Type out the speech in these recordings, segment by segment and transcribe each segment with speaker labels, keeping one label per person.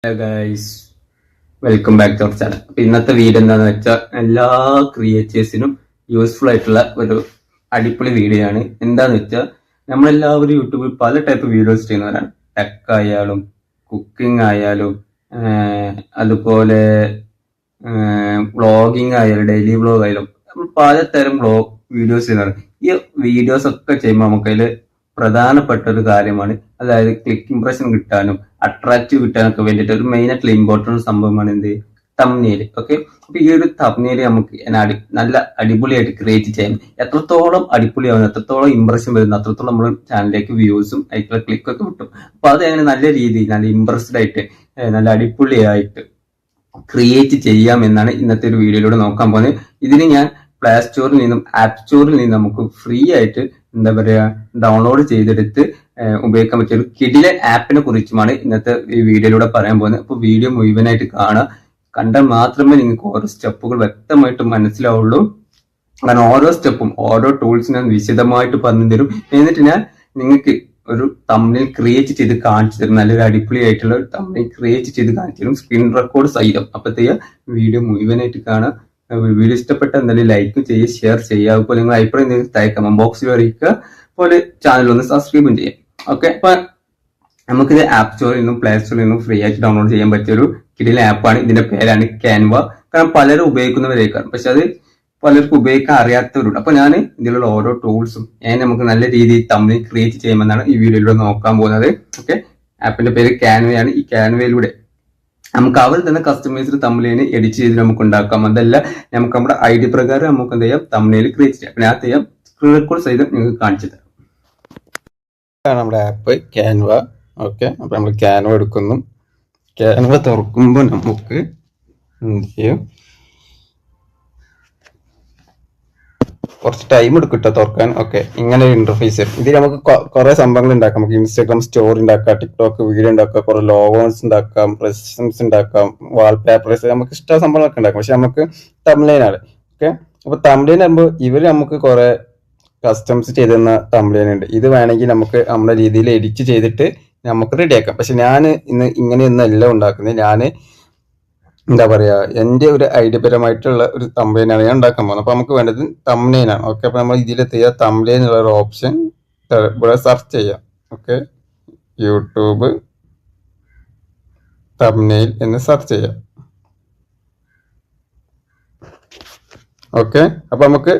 Speaker 1: Hello guys, welcome back to our channel. അപ്പൊ ഇന്നത്തെ video എന്താന്ന് വെച്ചാൽ എല്ലാ ക്രിയേറ്റേഴ്സിനും യൂസ്ഫുൾ ആയിട്ടുള്ള ഒരു അടിപൊളി വീഡിയോ ആണ്. എന്താന്ന് വെച്ചാൽ നമ്മളെല്ലാവരും യൂട്യൂബിൽ പല ടൈപ്പ് വീഡിയോസ് ചെയ്യുന്നവരാണ്. ടെക് ആയാലും കുക്കിംഗ് ആയാലും അതുപോലെ വ്ളോഗിങ് ആയാലും ഡെയിലി വ്ളോഗ് ആയാലും നമ്മൾ പലതരം വീഡിയോസ് ചെയ്യുന്നവരാണ്. ഈ വീഡിയോസ് ഒക്കെ ചെയ്യുമ്പോൾ നമുക്കതിൽ പ്രധാനപ്പെട്ട ഒരു കാര്യമാണ്, അതായത് ക്ലിക്ക് ഇംപ്രഷൻ കിട്ടാനും അട്രാക്റ്റീവ് കിട്ടാനൊക്കെ വേണ്ടിയിട്ട് ഒരു മെയിൻ ആയിട്ടുള്ള ഇമ്പോർട്ടൻറ്റ് സംഭവമാണ് എന്ത്, തംബ്നെയിൽ. ഓക്കെ, അപ്പൊ ഈ ഒരു തംബ്നെയിൽ നമുക്ക് നല്ല അടിപൊളിയായിട്ട് ക്രിയേറ്റ് ചെയ്യാൻ എത്രത്തോളം അടിപൊളിയാവുന്നു, എത്രത്തോളം ഇംപ്രഷൻ വരുന്നു, അത്രത്തോളം നമ്മുടെ ചാനലിലേക്ക് വ്യൂസും ആയിട്ടുള്ള ക്ലിക്കൊക്കെ കിട്ടും. അപ്പൊ അത് അങ്ങനെ നല്ല രീതിയിൽ നല്ല ഇംപ്രസ്ഡ് ആയിട്ട് നല്ല അടിപൊളിയായിട്ട് ക്രിയേറ്റ് ചെയ്യാം എന്നാണ് ഇന്നത്തെ ഒരു വീഡിയോയിലൂടെ നോക്കാൻ പോകുന്നത്. ഇതിന് ഞാൻ പ്ലേ സ്റ്റോറിൽ നിന്നും ആപ്പ് സ്റ്റോറിൽ നിന്നും നമുക്ക് ഫ്രീ ആയിട്ട് എന്താ പറയാ ഡൗൺലോഡ് ചെയ്തെടുത്ത് ഉപയോഗിക്കാൻ പറ്റിയ ഒരു കിടിലൻ ആപ്പിനെ കുറിച്ചുമാണ് ഇന്നത്തെ ഈ വീഡിയോയിലൂടെ പറയാൻ പോകുന്നത്. അപ്പോൾ വീഡിയോ മുഴുവനായിട്ട് കാണുക. കണ്ടാൽ മാത്രമേ നിങ്ങൾക്ക് ഓരോ സ്റ്റെപ്പുകൾ വ്യക്തമായിട്ട് മനസ്സിലാവുള്ളൂ. കാരണം ഓരോ സ്റ്റെപ്പും ഓരോ ടൂൾസ് ഞാൻ വിശദമായിട്ട് പറഞ്ഞു തരും. എന്നിട്ട് ഞാൻ നിങ്ങൾക്ക് ഒരു തംബ്നെയിൽ ക്രിയേറ്റ് ചെയ്ത് കാണിച്ചു തരും. നല്ലൊരു അടിപൊളി ആയിട്ടുള്ള ഒരു തംബ്നെയിൽ ക്രിയേറ്റ് ചെയ്ത് കാണിച്ചു തരും, സ്ക്രീൻ റെക്കോർഡ് സഹിതം. അപ്പോഴത്തേക്ക് വീഡിയോ മുഴുവനായിട്ട് കാണാം. വീഡിയോ ഇഷ്ടപ്പെട്ട എന്തായാലും ലൈക്ക് ചെയ്യുക, ഷെയർ ചെയ്യുക. അതുപോലെ നിങ്ങൾ അഭിപ്രായം താഴെ കമന്റ് ബോക്സിൽ അറിയിക്കുക. അതുപോലെ ചാനൽ ഒന്ന് സബ്സ്ക്രൈബും ചെയ്യാം. ഓക്കെ, അപ്പൊ നമുക്കിത് ആപ്പ് സ്റ്റോറിൽ നിന്നും പ്ലേ സ്റ്റോറിൽ നിന്നും ഫ്രീ ആയിട്ട് ഡൗൺലോഡ് ചെയ്യാൻ പറ്റിയ ഒരു കിടിലൻ ആപ്പാണ്. ഇതിന്റെ പേരാണ് ക്യാൻവ. കാരണം പലരും ഉപയോഗിക്കുന്നവരേക്കാണ്, പക്ഷെ അത് പലർക്കും ഉപയോഗിക്കാൻ അറിയാത്തവരുണ്ട്. അപ്പൊ ഞാൻ ഇതിലുള്ള ഓരോ ടൂൾസും നമുക്ക് നല്ല രീതിയിൽ തമ്മിൽ ക്രിയേറ്റ് ചെയ്യുമെന്നാണ് ഈ വീഡിയോയിലൂടെ നോക്കാൻ പോകുന്നത്. ഓക്കെ, ആപ്പിന്റെ പേര് ക്യാൻവയാണ്. ഈ ക്യാൻവയിലൂടെ നമുക്ക് അവർ തന്നെ കസ്റ്റമൈസ്ഡ് തമ്മിലിന് എഡിറ്റ് ചെയ്ത് നമുക്ക് ഉണ്ടാക്കാം. അതല്ല, നമുക്ക് നമ്മുടെ ഐഡി പ്രകാരം നമുക്ക് എന്ത് ചെയ്യാം, തമ്മിൽ ക്രിയേറ്റ് ചെയ്യാം. പിന്നെ ആ ചെയ്യാം സ്ക്രീൻ റെക്കോർഡ് സഹിതം നിങ്ങൾക്ക് കാണിച്ചു തരാം. നമ്മുടെ ആപ്പ് ക്യാൻവ. ഓക്കെ, അപ്പൊ നമ്മൾ ക്യാൻവ എടുക്കുന്നു. ക്യാൻവ തുറക്കുമ്പോൾ നമുക്ക് എന്ത് ചെയ്യും, കുറച്ച് ടൈം എടുക്കും തുറക്കാൻ. ഓക്കെ, ഇങ്ങനെ ഒരു ഇന്റർഫേസ്. ഇതിൽ നമുക്ക് കുറെ സംഭവങ്ങൾ ഉണ്ടാക്കാം. നമുക്ക് ഇൻസ്റ്റാഗ്രാം സ്റ്റോറി ഉണ്ടാക്കാം, ടിക്ടോക്ക് വീഡിയോ ഉണ്ടാക്കാം, കുറെ ലോഗോസ് ഉണ്ടാക്കാം, റെസിസ്റ്റൻസ് ഉണ്ടാക്കാം, വാൾപേപ്പേഴ്സ്, നമുക്ക് ഇഷ്ട സംഭവങ്ങളൊക്കെ ഉണ്ടാക്കാം. പക്ഷെ നമുക്ക് തംബ്നെയിലാണ്. ഓക്കെ, അപ്പൊ തംബ്നെയിൽ ആകുമ്പോൾ ഇവര് നമുക്ക് കുറെ കസ്റ്റംസ് ചെയ്തിരുന്ന തംബ്നെയിൽ ഉണ്ട്. ഇത് വേണമെങ്കിൽ നമുക്ക് നമ്മുടെ രീതിയിൽ എഡിറ്റ് ചെയ്തിട്ട് നമുക്ക് റെഡിയാക്കാം. പക്ഷെ ഞാൻ ഇന്ന് ഇങ്ങനെയൊന്നും എല്ലാം ഉണ്ടാക്കുന്നത്. ഞാൻ എന്താ പറയാ, എൻ്റെ ഒരു ഐഡിയപരമായിട്ടുള്ള ഒരു തംബ്നെയിലാണ് ഞാൻ ഉണ്ടാക്കാൻ പോകുന്നത്. അപ്പൊ നമുക്ക് വേണ്ടത് തംബ്നെയിലാണ്. ഓക്കെ, അപ്പൊ നമ്മൾ ഇതിലെത്തിയ തംബ്നെയിൽ എന്നുള്ള ഒരു ഓപ്ഷൻ ഇവിടെ സെർച്ച് ചെയ്യാം. ഓക്കെ, യൂട്യൂബ് തംബ്നെയിൽ എന്ന് സെർച്ച് ചെയ്യാം. ഓക്കെ, അപ്പൊ നമുക്ക്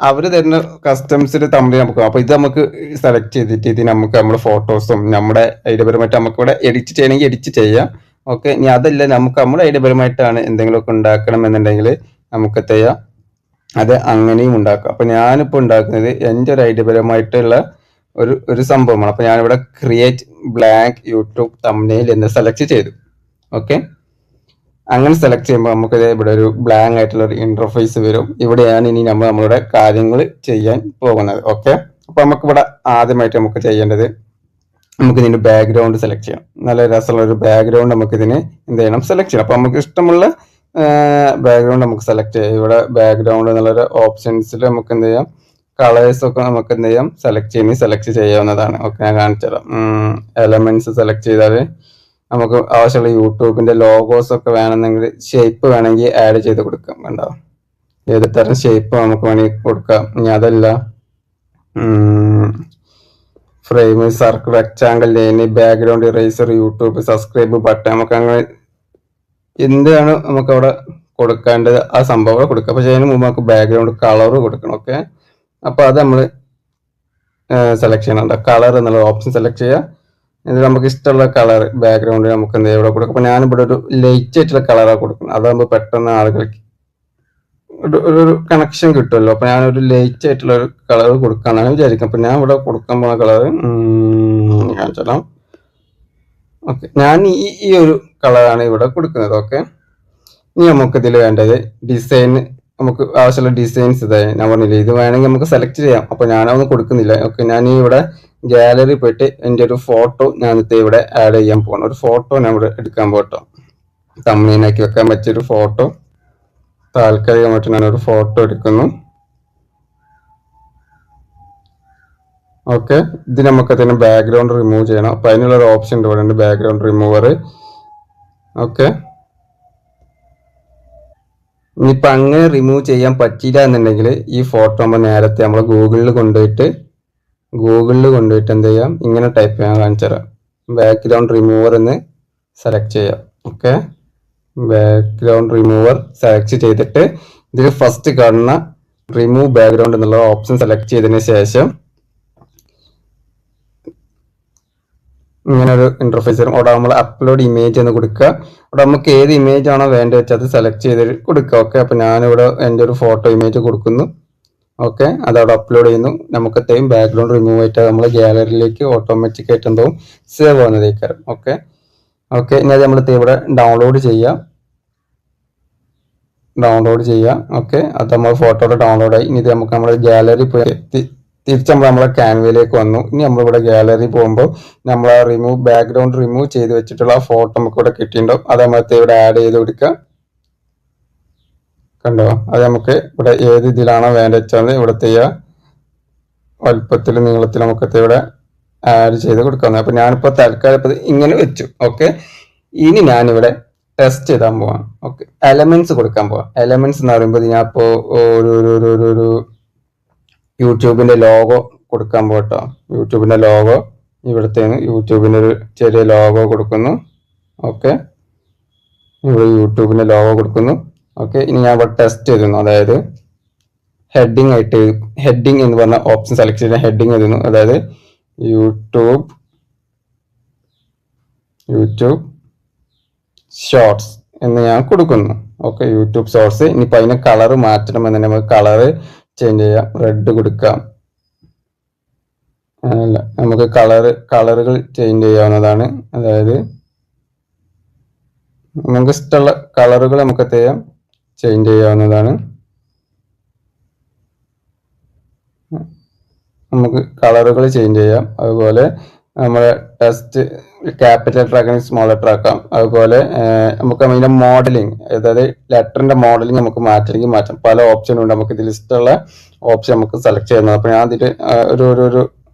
Speaker 1: അവര് തരുന്ന കസ്റ്റംസിന്റെ തമ്മിൽ നമുക്ക്, അപ്പൊ ഇത് നമുക്ക് സെലക്ട് ചെയ്തിട്ട് ഇത് നമുക്ക് നമ്മുടെ ഫോട്ടോസും നമ്മുടെ ഐഡിയപരമായിട്ട് നമുക്ക് ഇവിടെ എഡിറ്റ് ചെയ്യണമെങ്കിൽ എഡിറ്റ് ചെയ്യാം. ഓക്കെ, ഇനി അതല്ല നമുക്ക് നമ്മുടെ ഐഡിയപരമായിട്ടാണ് എന്തെങ്കിലുമൊക്കെ ഉണ്ടാക്കണം എന്നുണ്ടെങ്കിൽ നമുക്ക് ചെയ്യാം, അത് അങ്ങനെയും ഉണ്ടാക്കാം. അപ്പൊ ഞാനിപ്പോ ഉണ്ടാക്കുന്നത് എൻ്റെ ഒരു ഐഡിയപരമായിട്ടുള്ള ഒരു സംഭവമാണ്. അപ്പൊ ഞാനിവിടെ ക്രിയേറ്റ് ബ്ലാങ്ക് യൂട്യൂബ് തംബ്നെയിൽ എന്ന് സെലക്ട് ചെയ്തു. ഓക്കെ, അങ്ങനെ സെലക്ട് ചെയ്യുമ്പോൾ നമുക്ക് ഇവിടെ ഒരു ബ്ലാങ്ക് ആയിട്ടുള്ള ഒരു ഇന്റർഫേസ് വരും. ഇവിടെയാണ് ഇനി നമ്മളുടെ കാര്യങ്ങൾ ചെയ്യാൻ പോകുന്നത്. ഓക്കെ, അപ്പൊ നമുക്ക് ഇവിടെ ആദ്യമായിട്ട് നമുക്ക് ചെയ്യേണ്ടത്, നമുക്ക് ഇതിന്റെ ബാക്ക്ഗ്രൗണ്ട് സെലക്ട് ചെയ്യണം. നല്ല രസമുള്ള ഒരു ബാക്ക്ഗ്രൗണ്ട് നമുക്ക് ഇതിന് എന്ത് ചെയ്യണം, സെലക്ട് ചെയ്യണം. അപ്പൊ നമുക്ക് ഇഷ്ടമുള്ള ബാക്ക്ഗ്രൗണ്ട് നമുക്ക് സെലക്ട് ചെയ്യാം. ഇവിടെ ബാക്ക്ഗ്രൗണ്ട് എന്നുള്ളൊരു ഓപ്ഷൻസിൽ നമുക്ക് എന്ത് ചെയ്യാം, കളേഴ്സ് ഒക്കെ നമുക്ക് എന്ത് ചെയ്യാം, സെലക്ട് ചെയ്യാവുന്നതാണ്. ഓക്കെ, ഞാൻ കാണിച്ചു തരാം. എലമെന്റ്സ് സെലക്ട് ചെയ്താൽ നമുക്ക് ആവശ്യമുള്ള യൂട്യൂബിന്റെ ലോഗോസ് ഒക്കെ വേണമെന്നെങ്കിൽ ഷേപ്പ് വേണമെങ്കിൽ ആഡ് ചെയ്ത് കൊടുക്കാം. കണ്ടോ, ഏത് തരം ഷേപ്പ് നമുക്ക് വേണമെങ്കിൽ കൊടുക്കാം. ഇനി അതല്ല, frame, circle, rectangle, line, background, eraser, YouTube, subscribe button, നമുക്ക് അങ്ങനെ എന്താണ് നമുക്ക് അവിടെ കൊടുക്കേണ്ടത് ആ സംഭവം കൊടുക്കാം. പക്ഷെ അതിന് മുമ്പ് നമുക്ക് ബാക്ക്ഗ്രൗണ്ട് കളർ കൊടുക്കണം. ഓക്കെ, അപ്പൊ അത് നമ്മൾ സെലക്ട് ചെയ്യണം. കളർ എന്നുള്ള ഓപ്ഷൻ സെലക്ട് ചെയ്യുക. എന്നിട്ട് നമുക്ക് ഇഷ്ടമുള്ള കളർ ബാക്ക്ഗ്രൗണ്ട് നമുക്ക് എന്ത് ഇവിടെ കൊടുക്കാം. അപ്പൊ ഞാനിവിടെ ഒരു ലൈറ്റ് ആയിട്ടുള്ള കളറാണ് കൊടുക്കുന്നത്. അതാകുമ്പോൾ പെട്ടെന്ന് ആളുകൾക്ക് ഒരു കണക്ഷൻ കിട്ടുമല്ലോ. അപ്പൊ ഞാനൊരു ലൈറ്റ് ആയിട്ടുള്ള ഒരു കളർ കൊടുക്കാന്നാണ് വിചാരിക്കുന്നത്. അപ്പൊ ഞാൻ ഇവിടെ കൊടുക്കാൻ പോകുന്ന കളർ കാണിച്ചാലോ. ഓക്കെ, ഞാൻ ഈ ഒരു കളറാണ് ഇവിടെ കൊടുക്കുന്നത്. ഓക്കെ, ഇനി നമുക്ക് ഇതിൽ വേണ്ടത് ഡിസൈൻ. നമുക്ക് ആവശ്യമുള്ള ഡിസൈൻസ് ഇതായി ഞാൻ പറഞ്ഞില്ലേ, ഇത് വേണമെങ്കിൽ നമുക്ക് സെലക്ട് ചെയ്യാം. അപ്പൊ ഞാനതൊന്നും കൊടുക്കുന്നില്ല. ഓക്കെ, ഞാൻ ഇവിടെ ഗാലറി പോയിട്ട് എൻ്റെ ഒരു ഫോട്ടോ ഞാൻ ഇവിടെ ആഡ് ചെയ്യാൻ പോകണം. ഒരു ഫോട്ടോ ഞാൻ ഇവിടെ എടുക്കാൻ പോട്ടോ, തമ്മിലാക്കി വെക്കാൻ പറ്റിയൊരു ഫോട്ടോ. താൽക്കാലികമായിട്ട് ഞാനൊരു ഫോട്ടോ എടുക്കുന്നു. ഓക്കെ, ഇത് നമുക്ക് അതിന് ബാക്ക്ഗ്രൗണ്ട് റിമൂവ് ചെയ്യണം. അപ്പൊ അതിനുള്ള ഒരു ഓപ്ഷൻ ഉണ്ട് ഇവിടെ, ബാക്ക്ഗ്രൗണ്ട് റിമൂവർ. ഓക്കെ. ഇനിയിപ്പോൾ അങ്ങനെ റിമൂവ് ചെയ്യാൻ പറ്റില്ല എന്നുണ്ടെങ്കിൽ ഈ ഫോട്ടോ നമ്മൾ നേരത്തെ നമ്മൾ ഗൂഗിളിൽ കൊണ്ടുപോയിട്ട് എന്ത് ചെയ്യാം, ഇങ്ങനെ ടൈപ്പ് ചെയ്യാൻ കാണിച്ചു തരാം. ബാക്ക്ഗ്രൗണ്ട് റിമൂവർ എന്ന് സെലക്ട് ചെയ്യാം. ഓക്കെ, ബാക്ക്ഗ്രൗണ്ട് റിമൂവർ സെലക്ട് ചെയ്തിട്ട് ഇതിൽ ഫസ്റ്റ് കാണുന്ന റിമൂവ് ബാക്ക്ഗ്രൗണ്ട് എന്നുള്ള ഓപ്ഷൻ സെലക്ട് ചെയ്തതിന് ശേഷം ഇങ്ങനെ ഒരു ഇന്റർഫേസ് വരും. അവിടെ നമ്മൾ അപ്ലോഡ് ഇമേജ് എന്ന് കൊടുക്കുക. അവിടെ നമുക്ക് ഏത് ഇമേജ് ആണോ വേണ്ടത് വെച്ചാൽ അത് സെലക്ട് ചെയ്ത് കൊടുക്കുക. ഓക്കെ, അപ്പോൾ ഞാനിവിടെ എൻ്റെ ഒരു ഫോട്ടോ ഇമേജ് കൊടുക്കുന്നു. ഓക്കെ, അതവിടെ അപ്ലോഡ് ചെയ്യുന്നു. നമുക്ക് അത്രയും ബാക്ക്ഗ്രൗണ്ട് റിമൂവ് ആയിട്ട് നമ്മൾ ഗാലറിയിലേക്ക് ഓട്ടോമാറ്റിക് ആയിട്ട് എന്തോ സേവ് ആവുന്നതേക്കാരം. ഓക്കെ ഓക്കെ, ഇനി അത് നമ്മൾ ഇവിടെ ഡൗൺലോഡ് ചെയ്യാം. ഓക്കെ, അത് നമ്മൾ ഫോട്ടോയുടെ ഡൗൺലോഡ് ആയി. ഇനി ഇത് നമുക്ക് നമ്മുടെ ഗാലറി പോയി തിരിച്ച് നമ്മളെ ക്യാൻവയിലേക്ക് വന്നു. ഇനി നമ്മളിവിടെ ഗാലറി പോകുമ്പോൾ നമ്മൾ ആ ബാക്ക്ഗ്രൗണ്ട് റിമൂവ് ചെയ്ത് വെച്ചിട്ടുള്ള ആ ഫോട്ടോ നമുക്ക് ഇവിടെ കിട്ടിയിട്ടുണ്ടാവും. അത് നമ്മളത്തെ ഇവിടെ ആഡ് ചെയ്ത് കൊടുക്കുക. കണ്ടോ, അത് നമുക്ക് ഇവിടെ ഏത് ഇതിലാണോ വേണ്ട വെച്ചാൽ ഇവിടുത്തെ വലുപ്പത്തിൽ നീളത്തിൽ നമുക്ക് ഇവിടെ ആഡ് ചെയ്ത് കൊടുക്കുന്നത്. അപ്പൊ ഞാനിപ്പോ തൽക്കാലം ഇങ്ങനെ വെച്ചു. ഓക്കെ, ഇനി ഞാനിവിടെ ടെസ്റ്റ് ചെയ്താൻ പോവാം. ഓക്കെ, എലമെന്റ്സ് കൊടുക്കാൻ പോവാം. എലമെന്റ്സ് എന്ന് പറയുമ്പോൾ ഞാൻ ഇപ്പോ ഒരു യൂട്യൂബിന്റെ ലോഗോ കൊടുക്കാൻ പോട്ടോ. യൂട്യൂബിന്റെ ലോഗോ ഇവിടുത്തെ യൂട്യൂബിന്റെ ഒരു ചെറിയ ലോഗോ കൊടുക്കുന്നു. ഓക്കെ, ഇവിടെ യൂട്യൂബിന്റെ ലോഗോ കൊടുക്കുന്നു. ഓക്കെ, ഇനി ഞാൻ ഇവിടെ ടെസ്റ്റ് ചെയ്തിരുന്നു. അതായത് ഹെഡിങ് ആയിട്ട് ഹെഡിങ് എന്ന് പറഞ്ഞ ഓപ്ഷൻ സെലക്ട് ചെയ്ത ഹെഡിങ് എഴുതുന്നു. അതായത് യൂട്യൂബ് ഷോർട്സ് എന്ന് ഞാൻ കൊടുക്കുന്നു. Okay, YouTube shorts. ഇനിയിപ്പോൾ അതിന് കളർ മാറ്റണമെന്ന് നമുക്ക് കളറ് ചേഞ്ച് ചെയ്യാം. റെഡ് കൊടുക്കാം. അല്ല, നമുക്ക് കളറുകൾ ചേഞ്ച് ചെയ്യാവുന്നതാണ്. അതായത് നമുക്ക് ഇഷ്ടമുള്ള കളറുകൾ നമുക്ക് ചേഞ്ച് ചെയ്യാവുന്നതാണ്. നമുക്ക് കളറുകൾ ചേഞ്ച് ചെയ്യാം. അതുപോലെ നമ്മളെ text capital letter small letter ആക്കാം. അതുപോലെ നമുക്ക് അതിന്റെ മോഡലിംഗ്, അതായത് ലെറ്ററിന്റെ മോഡലിംഗ് നമുക്ക് മാറ്റണമെങ്കിൽ മാറ്റാം. പല ഓപ്ഷനും ഉണ്ട്. നമുക്ക് ഇതിൽ ഇഷ്ടമുള്ള ഓപ്ഷൻ നമുക്ക് സെലക്ട് ചെയ്യുന്നത്. അപ്പൊ ഞാൻ അതിൽ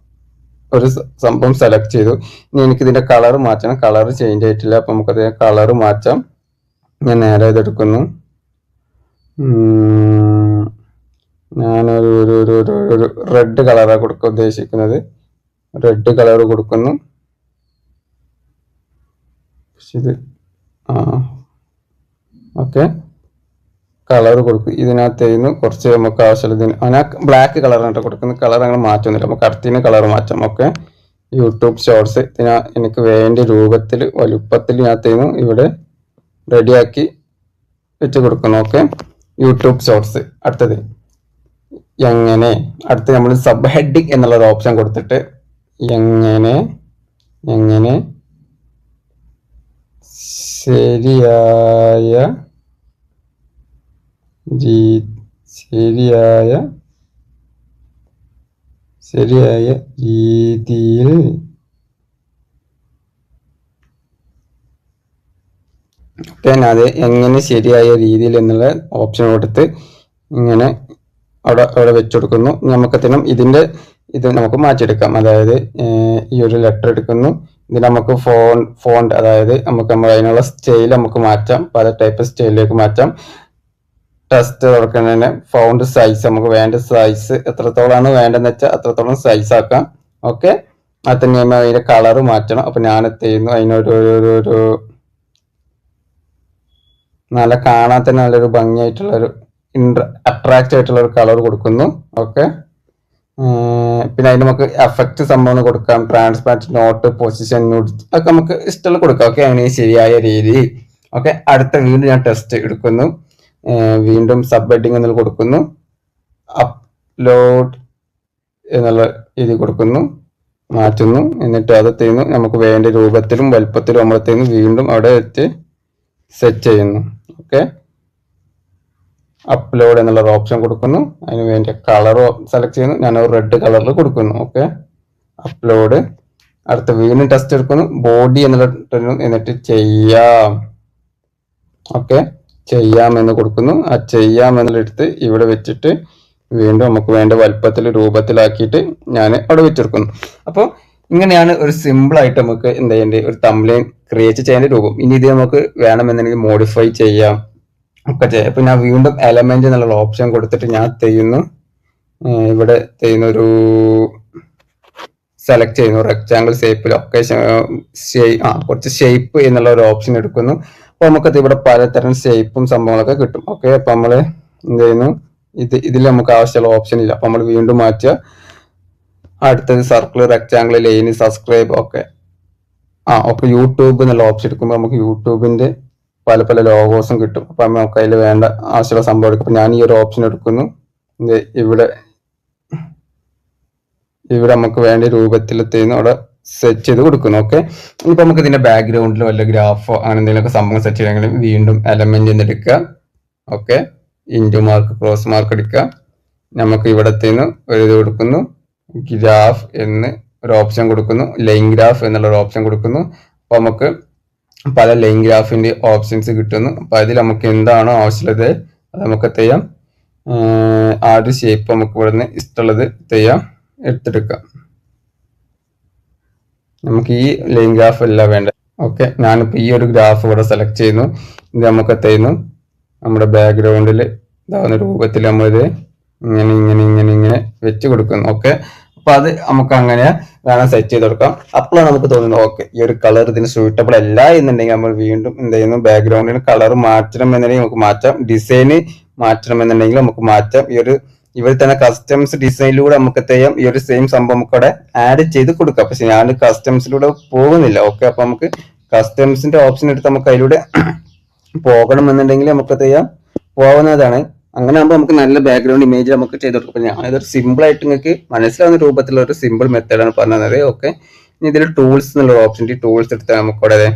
Speaker 1: ഒരു സംഭവം സെലക്ട് ചെയ്തു. ഇനി എനിക്ക് ഇതിന്റെ കളർ മാറ്റണം. കളർ ചേഞ്ച് ആയിട്ടില്ല. അപ്പൊ നമുക്കത് കളർ മാറ്റാം. ഞാൻ നേരെ ഇതെടുക്കുന്നു. ഞാനൊരു റെഡ് കളറാണ് കൊടുക്കാൻ ഉദ്ദേശിക്കുന്നത്. റെഡ് കളർ കൊടുക്കുന്നു. ഇത് ഓക്കെ, കളർ കൊടുക്കും. ഇതിനകത്ത് കുറച്ച് നമുക്ക് ആവശ്യമുള്ളതിന് ഞാൻ ബ്ലാക്ക് കളറാണ് കൊടുക്കുന്നത്. കളർ അങ്ങനെ മാറ്റൊന്നുമില്ല. നമുക്ക് അടുത്തിന് കളർ മാറ്റാം. ഓക്കെ, യൂട്യൂബ് ഷോർട്സ് എനിക്ക് വേണ്ട രൂപത്തിൽ വലുപ്പത്തിൽ ഞാൻ ഇവിടെ റെഡിയാക്കി വെച്ച് കൊടുക്കുന്നു. Okay, YouTube shorts. അടുത്തത് അടുത്ത് നമ്മൾ സബ് ഹെഡിങ് എന്നുള്ളൊരു ഓപ്ഷൻ കൊടുത്തിട്ട് എങ്ങനെ ശരിയായ രീതിയിൽ അത് എങ്ങനെ ശരിയായ രീതിയിൽ എന്നുള്ള ഓപ്ഷൻ കൊടുത്ത് ഇങ്ങനെ അവിടെ വെച്ചു കൊടുക്കുന്നു. നമുക്കത്തിനും ഇത് നമുക്ക് മാറ്റിയെടുക്കാം. അതായത് ഈ ഒരു ലെറ്റർ എടുക്കുന്നു. ഇത് നമുക്ക് ഫോണ്ട് അതായത് നമുക്ക് അതിനുള്ള സ്റ്റൈൽ നമുക്ക് മാറ്റാം. പല ടൈപ്പ് സ്റ്റൈലിലേക്ക് മാറ്റാം. ടെസ്റ്റ് തുറക്കുന്നതിന് ഫോണ്ട് സൈസ് നമുക്ക് വേണ്ട സൈസ് എത്രത്തോളാണ് വേണ്ടതെന്ന് വെച്ചാൽ അത്രത്തോളം സൈസ് ആക്കാം. ഓക്കെ, അത് തന്നെ അതിന്റെ കളർ മാറ്റണം. അപ്പൊ ഞാൻ ചെയ്യുന്നു അതിനൊരു നല്ല കാണാൻ തന്നെ നല്ലൊരു ഭംഗിയായിട്ടുള്ള ഒരു അട്രാക്റ്റീവ് ആയിട്ടുള്ള ഒരു കളർ കൊടുക്കുന്നു. ഓക്കെ, പിന്നെ അതിന് നമുക്ക് എഫക്റ്റ് സംഭവം കൊടുക്കാം. ട്രാൻസ്പാരന്റ് നോട്ട് പൊസിഷൻ ഒക്കെ നമുക്ക് ഇഷ്ടമുള്ള കൊടുക്കാം. ഓക്കെ, അങ്ങനെ ശരിയായ രീതി. ഓക്കെ, അടുത്ത വീണ്ടും ഞാൻ ടെസ്റ്റ് എടുക്കുന്നു. വീണ്ടും സബ് ഹെഡിങ് എന്നുള്ള കൊടുക്കുന്നു. അപ്ലോഡ് എന്നുള്ള രീതി കൊടുക്കുന്നു, മാറ്റുന്നു. എന്നിട്ട് അത് ചെയ്യുന്നു. നമുക്ക് വേണ്ട രൂപത്തിലും വലുപ്പത്തിലും നമ്മൾ ചെയ്യുന്നു. വീണ്ടും അവിടെ വെച്ച് സെറ്റ് ചെയ്യുന്നു. ഓക്കെ, അപ്ലോഡ് എന്നുള്ള ഓപ്ഷൻ കൊടുക്കുന്നു. അതിന് വേണ്ടി കളർ സെലക്ട് ചെയ്യുന്നു. ഞാൻ റെഡ് കളറിൽ കൊടുക്കുന്നു. Okay, upload. അടുത്ത വീണ്ടും ടെസ്റ്റ് എടുക്കുന്നു. ബോഡി എന്നുള്ള എന്നിട്ട് ചെയ്യാം. ഓക്കെ, ചെയ്യാം എന്ന് കൊടുക്കുന്നു. ആ ചെയ്യാം എന്നെടുത്ത് ഇവിടെ വെച്ചിട്ട് വീണ്ടും നമുക്ക് വേണ്ട വലുപ്പത്തിൽ രൂപത്തിലാക്കിയിട്ട് ഞാൻ അവിടെ വെച്ചെടുക്കുന്നു. അപ്പോൾ ഇങ്ങനെയാണ് ഒരു സിമ്പിൾ ആയിട്ട് നമുക്ക് എന്താ ചെയ്യേണ്ടത് ഒരു തംബ്നെയിൽ ക്രിയേറ്റ് ചെയ്യേണ്ട രൂപം. ഇനി ഇത് നമുക്ക് വേണമെന്നുണ്ടെങ്കിൽ മോഡിഫൈ ചെയ്യാം ഒക്കെ ചെയ്യാം. ഇപ്പൊ ഞാൻ വീണ്ടും എലമെന്റ് എന്നുള്ള ഓപ്ഷൻ കൊടുത്തിട്ട് ഞാൻ ചെയ്യുന്നു, ഇവിടെ ചെയ്യുന്ന ഒരു സെലക്ട് ചെയ്യുന്നു റെക്ടാങ്കിൾ ഷേപ്പിൽ ഒക്കെ കുറച്ച് ഷേപ്പ് എന്നുള്ള ഒരു ഓപ്ഷൻ എടുക്കുന്നു. അപ്പൊ നമുക്കത് ഇവിടെ പലതരം ഷേപ്പും സംഭവങ്ങളൊക്കെ കിട്ടും. ഓക്കെ, അപ്പൊ നമ്മള് എന്ത് ചെയ്യുന്നു, ഇതിൽ നമുക്ക് ആവശ്യമുള്ള ഓപ്ഷൻ ഇല്ല. അപ്പൊ നമ്മൾ വീണ്ടും മാറ്റുക. അടുത്തത് സർക്കിൾ, റെക്ടാങ്കിൾ, ലൈന്, സബ്സ്ക്രൈബ് ഒക്കെ ഒക്കെ യൂട്യൂബ് എന്നുള്ള ഓപ്ഷൻ എടുക്കുമ്പോൾ നമുക്ക് യൂട്യൂബിന്റെ പല പല ലോഗോസും കിട്ടും. അപ്പൊ നമുക്ക് അതിൽ വേണ്ട ആവശ്യമുള്ള സംഭവം എടുക്കും. അപ്പൊ ഞാൻ ഈ ഒരു ഓപ്ഷൻ എടുക്കുന്നു, ഇവിടെ നമുക്ക് വേണ്ട രൂപത്തിൽ എത്തുന്നു, അവിടെ സെറ്റ് ചെയ്ത് കൊടുക്കുന്നു. ഓക്കെ, ഇപ്പൊ നമുക്ക് ഇതിന്റെ ബാക്ക്ഗ്രൗണ്ടിൽ വല്ല ഗ്രാഫോ അങ്ങനെ എന്തെങ്കിലുമൊക്കെ സംഭവം സെറ്റ് ചെയ്യണമെങ്കിൽ വീണ്ടും എലമെന്റ് എന്ന് എടുക്കുക. Okay, into mark, cross mark എടുക്കുക. നമുക്ക് ഇവിടെ എത്തുന്നു, ഒരു ഇത് കൊടുക്കുന്നു, ഗ്രാഫ് എന്ന് ഒരു ഓപ്ഷൻ കൊടുക്കുന്നു, ലൈൻ ഗ്രാഫ് എന്നുള്ള ഒരു ഓപ്ഷൻ കൊടുക്കുന്നു. അപ്പൊ നമുക്ക് പല ലൈൻ ഗ്രാഫിന്റെ ഓപ്ഷൻസ് കിട്ടുന്നു. അപ്പൊ അതിൽ നമുക്ക് എന്താണോ ആവശ്യമുള്ളത് അത് നമുക്ക് ചെയ്യാം. ആ ഒരു ഷേപ്പ് നമുക്ക് ഇവിടുന്ന് ഇഷ്ടമുള്ളത് ചെയ്യാം, എടുത്തെടുക്കാം. നമുക്ക് ഈ ലൈൻ ഗ്രാഫ് അല്ല വേണ്ടത്. ഓക്കെ, ഞാനിപ്പോ ഈ ഒരു ഗ്രാഫ് ഇവിടെ സെലക്ട് ചെയ്യുന്നു. ഇത് നമുക്ക് ചെയ്യുന്നു നമ്മുടെ ബാക്ക്ഗ്രൗണ്ടിൽ ഇതാവുന്ന രൂപത്തിൽ നമ്മളിത് ഇങ്ങനെ ഇങ്ങനെ ഇങ്ങനെ ഇങ്ങനെ വെച്ച് കൊടുക്കുന്നു. ഓക്കെ, അപ്പൊ അത് നമുക്ക് അങ്ങനെ വേണം സെറ്റ് ചെയ്ത് കൊടുക്കാം. അപ്പോഴാണ് നമുക്ക് തോന്നുന്നത് ഓക്കെ ഈ ഒരു കളർ ഇതിന് സൂട്ടബിൾ അല്ല എന്നുണ്ടെങ്കിൽ നമ്മൾ വീണ്ടും എന്ത് ചെയ്യുന്നു, ബാക്ക്ഗ്രൗണ്ടിന് കളർ മാറ്റണം എന്നുണ്ടെങ്കിൽ നമുക്ക് മാറ്റാം, ഡിസൈന് മാറ്റണം എന്നുണ്ടെങ്കിൽ നമുക്ക് മാറ്റാം. ഇവർ തന്നെ കസ്റ്റംസ് ഡിസൈനിലൂടെ നമുക്ക് ചെയ്യാം. ഈ ഒരു സെയിം സംഭവം നമുക്ക് അവിടെ ആഡ് ചെയ്ത് കൊടുക്കാം. പക്ഷെ ഞാൻ കസ്റ്റംസിലൂടെ പോകുന്നില്ല. ഓക്കെ, അപ്പൊ നമുക്ക് കസ്റ്റംസിന്റെ ഓപ്ഷൻ എടുത്ത് നമുക്ക് അതിലൂടെ പോകണം എന്നുണ്ടെങ്കിൽ നമുക്ക് ചെയ്യാം, പോവുന്നതാണ്. അങ്ങനെ ആകുമ്പോൾ നമുക്ക് നല്ല ബാക്ക്ഗ്രൗണ്ട് ഇമേജ് നമുക്ക് ചെയ്ത് കൊടുക്കും. അപ്പൊ ഞാനിതൊരു സിമ്പിൾ ആയിട്ട് നിങ്ങൾക്ക് മനസ്സിലാവുന്ന രൂപത്തിലുള്ള ഒരു സിമ്പിൾ മെത്തേഡാണ് പറഞ്ഞത്. ഓക്കെ, ഇനി ഇതിൽ ടൂൾസ് എന്നുള്ള ഓപ്ഷൻ, ടൂൾസ് എടുത്താൽ നമുക്ക് അവിടെ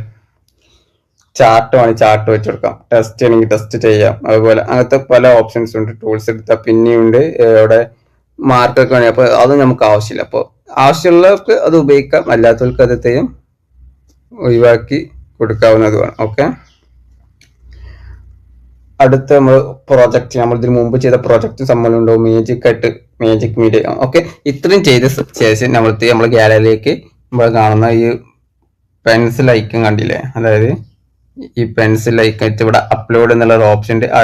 Speaker 1: ചാർട്ട് വേണമെങ്കിൽ ചാർട്ട് വെച്ച് കൊടുക്കാം, ടെസ്റ്റ് ചെയ്യണമെങ്കിൽ ടെസ്റ്റ് ചെയ്യാം. അതുപോലെ അങ്ങനത്തെ പല ഓപ്ഷൻസ് ഉണ്ട്. ടൂൾസ് എടുത്താൽ പിന്നെയുണ്ട് അവിടെ മാർക്കൊക്കെ വേണമെങ്കിൽ. അപ്പൊ അത് നമുക്ക് ആവശ്യമില്ല. അപ്പോൾ ആവശ്യമുള്ളവർക്ക് അത് ഉപയോഗിക്കാം, അല്ലാത്തവർക്ക് അത് ചെയ്യും ഒഴിവാക്കി കൊടുക്കാവുന്നതുമാണ്. ഓക്കെ, അടുത്ത നമ്മൾ പ്രൊജക്ട്, നമ്മൾ ഇതിന് മുമ്പ് ചെയ്ത പ്രൊജക്ട് സംബന്ധമുണ്ടോ, മാജിക് മീഡിയ. ഓക്കെ, ഇത്രയും ചെയ്ത ശേഷം നമ്മൾ ഗാലറിയിലേക്ക് നമ്മൾ കാണുന്ന ഈ പെൻസിൽ ഐക്കൺ കണ്ടില്ലേ, അതായത് ഈ പെൻസിൽ ഐക്കൺ ഇവിടെ അപ്ലോഡ് എന്നുള്ള ഒരു ഓപ്ഷൻ ഉണ്ട്. ആ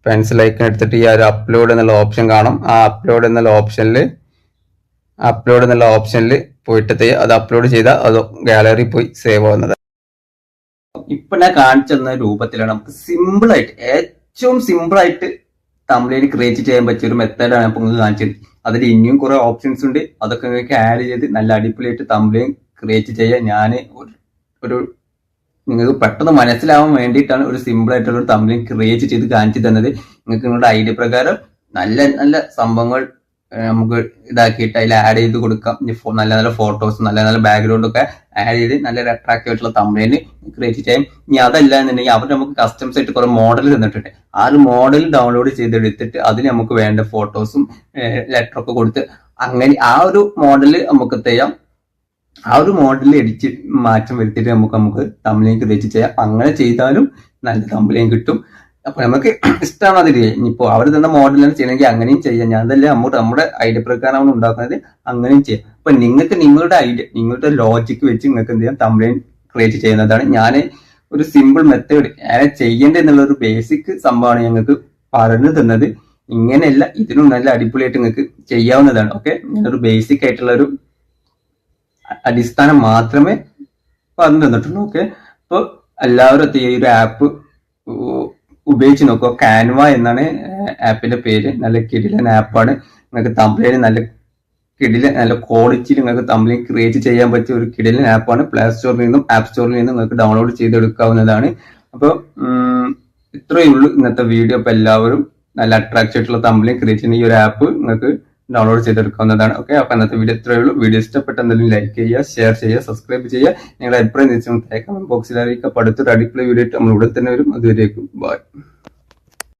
Speaker 1: പെൻസിൽ ഐക്കൺ എടുത്തിട്ട് ഈ ഒരു അപ്ലോഡ് എന്നുള്ള ഓപ്ഷൻ കാണും. ആ അപ്ലോഡ് എന്നുള്ള ഓപ്ഷനിൽ പോയിട്ട് അത് അപ്ലോഡ് ചെയ്താൽ അത് ഗാലറി പോയി സേവ് ആവുന്നത്. ഇപ്പൊ ഞാൻ കാണിച്ചു തന്ന രൂപത്തിലാണ് നമുക്ക് സിമ്പിൾ ആയിട്ട്, ഏറ്റവും സിമ്പിൾ ആയിട്ട് തംബ്നെയിൽ ക്രിയേറ്റ് ചെയ്യാൻ പറ്റിയ ഒരു മെത്തേഡാണ് ഇപ്പൊ നിങ്ങൾക്ക് കാണിച്ചത്. അതിൽ ഇനിയും കുറെ ഓപ്ഷൻസ് ഉണ്ട്, അതൊക്കെ നിങ്ങൾക്ക് ആഡ് ചെയ്ത് നല്ല അടിപൊളിയായിട്ട് തംബ്നെയിൽ ക്രിയേറ്റ് ചെയ്യാൻ ഞാൻ ഒരു നിങ്ങൾക്ക് പെട്ടെന്ന് മനസ്സിലാവാൻ വേണ്ടിയിട്ടാണ് ഒരു സിമ്പിൾ ആയിട്ടുള്ള ഒരു തംബ്നെയിൽ ക്രിയേറ്റ് ചെയ്ത് കാണിച്ചു തന്നത്. നിങ്ങൾക്ക് നിങ്ങളുടെ ഐഡിയ പ്രകാരം നല്ല നല്ല സംഭവങ്ങൾ നമുക്ക് ഇതാക്കിയിട്ട് അതിൽ ആഡ് ചെയ്ത് കൊടുക്കാം. നല്ല നല്ല ഫോട്ടോസ്, നല്ല നല്ല ബാക്ക്ഗ്രൗണ്ട് ഒക്കെ ആഡ് ചെയ്ത് നല്ലൊരു അട്രാക്റ്റീവ് ആയിട്ടുള്ള തംബ്നെയിൽ ക്രിയേറ്റ് ചെയ്യാം. ഇനി അതല്ല എന്നുണ്ടെങ്കിൽ അവർ നമുക്ക് കസ്റ്റംസ് ആയിട്ട് കുറെ മോഡൽ തന്നിട്ടുണ്ട്. ആ ഒരു മോഡൽ ഡൗൺലോഡ് ചെയ്തെടുത്തിട്ട് അതിന് നമുക്ക് വേണ്ട ഫോട്ടോസും ലെറ്ററൊക്കെ കൊടുത്ത് അങ്ങനെ ആ ഒരു മോഡല് നമുക്ക് ചെയ്യാം. ആ ഒരു മോഡലിൽ എഡിറ്റ് മാറ്റം വരുത്തിയിട്ട് നമുക്ക് തംബ്നെയിൽ ക്രിയേറ്റ് ചെയ്യാം. അങ്ങനെ ചെയ്താലും നല്ല തംബ്നെയിൽ കിട്ടും. അപ്പൊ നമുക്ക് ഇഷ്ടമാണ് അതിൽ. ഇനിയിപ്പോ അവർ തന്ന മോഡലാണ് ചെയ്യണമെങ്കിൽ അങ്ങനെയും ചെയ്യാം. ഞാൻ അതല്ലേ നമ്മുടെ ഐഡിയ പ്രകാരമാണ് ഉണ്ടാക്കുന്നത്, അങ്ങനെയും ചെയ്യാം. അപ്പൊ നിങ്ങൾക്ക് നിങ്ങളുടെ ഐഡിയ, നിങ്ങളുടെ ലോജിക്ക് വെച്ച് നിങ്ങൾക്ക് എന്ത് ചെയ്യാം, തംബ്നെയിൽ ക്രിയേറ്റ് ചെയ്യുന്നതാണ്. ഞാൻ ഒരു സിമ്പിൾ മെത്തേഡ് ഞാൻ ചെയ്യേണ്ടത് എന്നുള്ള ഒരു ബേസിക് സംഭവമാണ് ഞങ്ങൾക്ക് പറഞ്ഞു തന്നത്. ഇങ്ങനെയല്ല, ഇതിനും നല്ല അടിപൊളിയായിട്ട് നിങ്ങൾക്ക് ചെയ്യാവുന്നതാണ്. ഓക്കെ, ഞാനൊരു ബേസിക് ആയിട്ടുള്ള ഒരു അടിസ്ഥാനം മാത്രമേ പറഞ്ഞു തന്നിട്ടുള്ളൂ. ഓക്കെ, അപ്പോൾ എല്ലാവരും ഈ ഒരു ആപ്പ് ഉപയോഗിച്ച് നോക്കുക. കാൻവ എന്നാണ് ആപ്പിന്റെ പേര്. നല്ല കിടിലൻ ആപ്പാണ്. നിങ്ങൾക്ക് തംബ്നെയിൽ നല്ല ക്വാളിറ്റിയിൽ നിങ്ങൾക്ക് തംബ്നെയിൽ ക്രിയേറ്റ് ചെയ്യാൻ പറ്റിയ ഒരു കിടിലൻ ആപ്പാണ്. പ്ലേ സ്റ്റോറിൽ നിന്നും ആപ്പ് സ്റ്റോറിൽ നിന്നും നിങ്ങൾക്ക് ഡൗൺലോഡ് ചെയ്തെടുക്കാവുന്നതാണ്. അപ്പോൾ ഇത്രയേ ഉള്ളൂ ഇന്നത്തെ വീഡിയോ. അപ്പോൾ എല്ലാവരും നല്ല അട്രാക്റ്റീവ് ആയിട്ടുള്ള തംബ്നെയിൽ ക്രിയേറ്റ് ചെയ്യുന്ന ഈ ഒരു ആപ്പ് നിങ്ങൾക്ക് ഡൗൺലോഡ് ചെയ്തെടുക്കാവുന്നതാണ്. ഓക്കെ, അപ്പൊ ഇന്നത്തെ വീഡിയോ ഇത്രയേ ഉള്ളൂ. വീഡിയോ ഇഷ്ടപ്പെട്ട എന്തെങ്കിലും ലൈക്ക് ചെയ്യുക, ഷെയർ ചെയ്യുക, സബ്സ്ക്രൈബ് ചെയ്യുക. നിങ്ങളുടെ അഭിപ്രായം തീർച്ചയായും കമന്റ് ബോക്സിൽ അറിയിക്കുക. അടുത്തൊരു അടിപൊളി വീഡിയോ നമ്മൾ ഇവിടെ തന്നെ വരും. അതുവരേക്കും ബൈ.